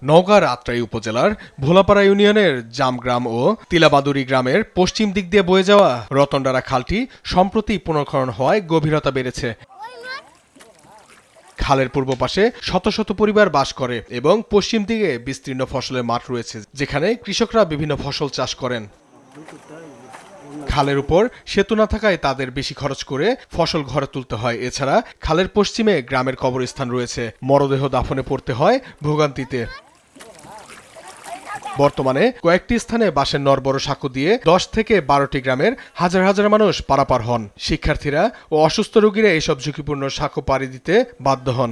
নওগাঁর আত্রাই উপজেলার ভোলাপাড়া ইউনিয়নের জামগ্রাম ও তিলাবাদুরি গ্রামের পশ্চিম দিক দিয়ে বয়ে যাওয়া রতনডারা খালটি সম্প্রতি পুনর্খনন হওয়ায় গভীরতা বেড়েছে। খালের পূর্ব পাশে শত শত পরিবার বাস করে এবং পশ্চিম দিকে বিস্তীর্ণ ফসলের মাঠ রয়েছে, যেখানে কৃষকরা বিভিন্ন ফসল চাষ করেন। খালের উপর সেতু না থাকায় তাদের বেশি খরচ করে ফসল ঘরে তুলতে হয়। এছাড়া খালের পশ্চিমে গ্রামের কবরস্থান রয়েছে, মরদেহ দাফনে পড়তে হয় ভোগান্তিতে। বর্তমানে কয়েকটি স্থানে বাঁশের নড়বড় সাঁকো দিয়ে 10 থেকে 12টি গ্রামের হাজার হাজার মানুষ পারাপার হন। শিক্ষার্থীরা ও অসুস্থ রোগীরা এসব ঝুঁকিপূর্ণ সাঁকো পাড়ি দিতে বাধ্য হন।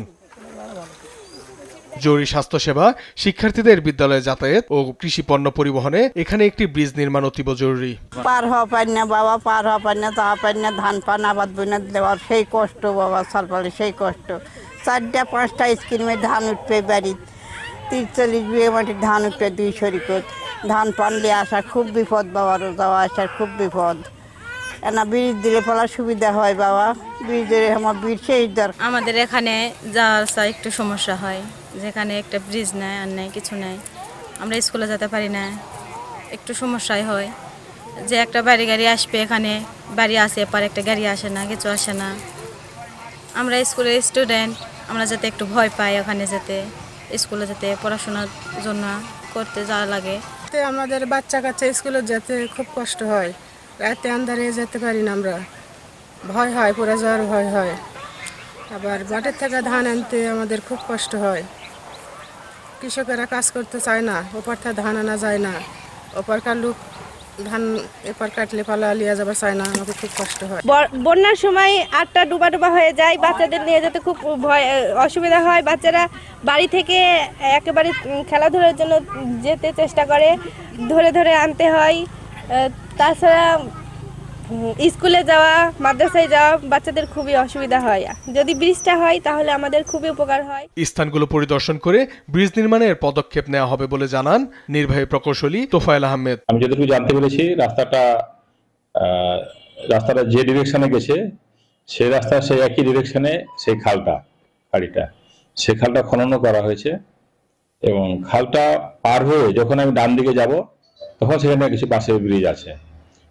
জরুরি স্বাস্থ্যসেবা, শিক্ষার্থীদের বিদ্যালয়ে যাতায়াত ও কৃষি পণ্য পরিবহনে এখানে একটি ব্রিজ নির্মাণ অতীব জরুরি। পার হওয়া পাই না বাবা, পার হওয়া পাই না, তাহা পাই না, ধান পান আবাদ বইনা দেওয়ার সেই কষ্ট বাবা, সালপালে সেই কষ্ট। 4টা-5টা স্কিমে ধান উঠবে বাড়ি, 43 বিঘে মাটির ধান উঠবে 2 শরিকত। ধান পানলে আসা খুব বিপদ বাবা, যাওয়া আসার খুব বিপদ। না ব্রিজ দিলে ফলার সুবিধা হয় বাবা, ব্রিজের আমার ব্রিজ সেই দরকার। আমাদের এখানে যা আসা একটু সমস্যা হয়, যেখানে একটা ব্রিজ নেই আর নেই কিছু নেই, আমরা স্কুলে যেতে পারি না, একটু সমস্যাই হয়। যে একটা বাড়ি গাড়ি আসবে, এখানে বাড়ি আসে এপার একটা গাড়ি আসে না, কিছু আসে না। আমরা স্কুলের স্টুডেন্ট, আমরা যাতে একটু ভয় পাই ওখানে যেতে, স্কুলে যেতে, পড়াশোনার জন্য করতে যাওয়া লাগে। আমাদের বাচ্চা কাচ্চা স্কুলে যেতে খুব কষ্ট হয়, রাতে আন্ধারে যেতে পারি না, আমরা ভয় হয়, পড়ে যাওয়ার ভয় হয়। আবার মাঠের থেকে ধান আনতে আমাদের খুব কষ্ট হয়। কৃষকেরা কাজ করতে চায় না, ওপার থেকে ধান আনা যায় না, ওপারকার লোক ধান এপার কাটলে পালা লিয়া যাবার চায় না, আমাকে খুব কষ্ট হয়। বন্যার সময় আটটা ডুবা হয়ে যায়, বাচ্চাদের নিয়ে যেতে খুব ভয় অসুবিধা হয়। বাচ্চারা বাড়ি থেকে একেবারে খেলাধুলার জন্য যেতে চেষ্টা করে, ধরে ধরে আনতে হয়। তাছাড়া স্কুলে যাওয়া, মাদ্রাসায় যাওয়া বাচ্চাদের খুবই অসুবিধা হয়। যদি ব্রিজটা হয় তাহলে আমাদের খুবই উপকার হয়। স্থানগুলো পরিদর্শন করে ব্রিজ নির্মাণের পদক্ষেপ নেওয়া হবে বলে জানান নির্বাহী প্রকৌশলী তোফায়েল আহমেদ। আমি যতটুকু জানতে পেরেছি, রাস্তাটা যে ডিরেকশনে গেছে সেই রাস্তা সেই একই ডিরেকশনে সেই খালটা খননও করা হয়েছে এবং খালটা পার হয়ে যখন আমি ডান দিকে যাব তখন সেখানে কিছু বাঁশের ব্রিজ আছে।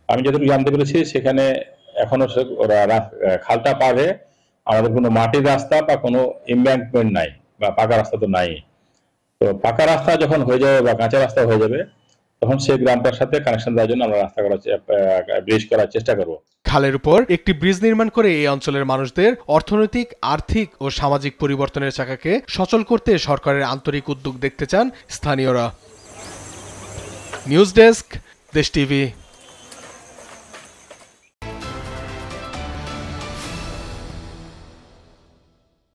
আমি যতটুকু জানতে পেরেছি সেখানে এখনো খালটা পার হয়ে আমাদের কোনো মাটির রাস্তা বা কোনো এমব্যাঙ্কমেন্ট নাই বা পাকা রাস্তা তো নাই। তো পাকা রাস্তা যখন হয়ে যাবে বা কাঁচা রাস্তা হয়ে যাবে তখন সেই গ্রামটার সাথে কানেকশন দেওয়ার জন্য আমরা ব্রিজ করার চেষ্টা করব। খালের উপর একটি ব্রিজ নির্মাণ করে এই অঞ্চলের মানুষদের অর্থনৈতিক, আর্থিক ও সামাজিক পরিবর্তনের চাকাকে সচল করতে সরকারের আন্তরিক উদ্যোগ দেখতে চান স্থানীয়রা। নিউজ ডেস্ক, দেশ টিভি।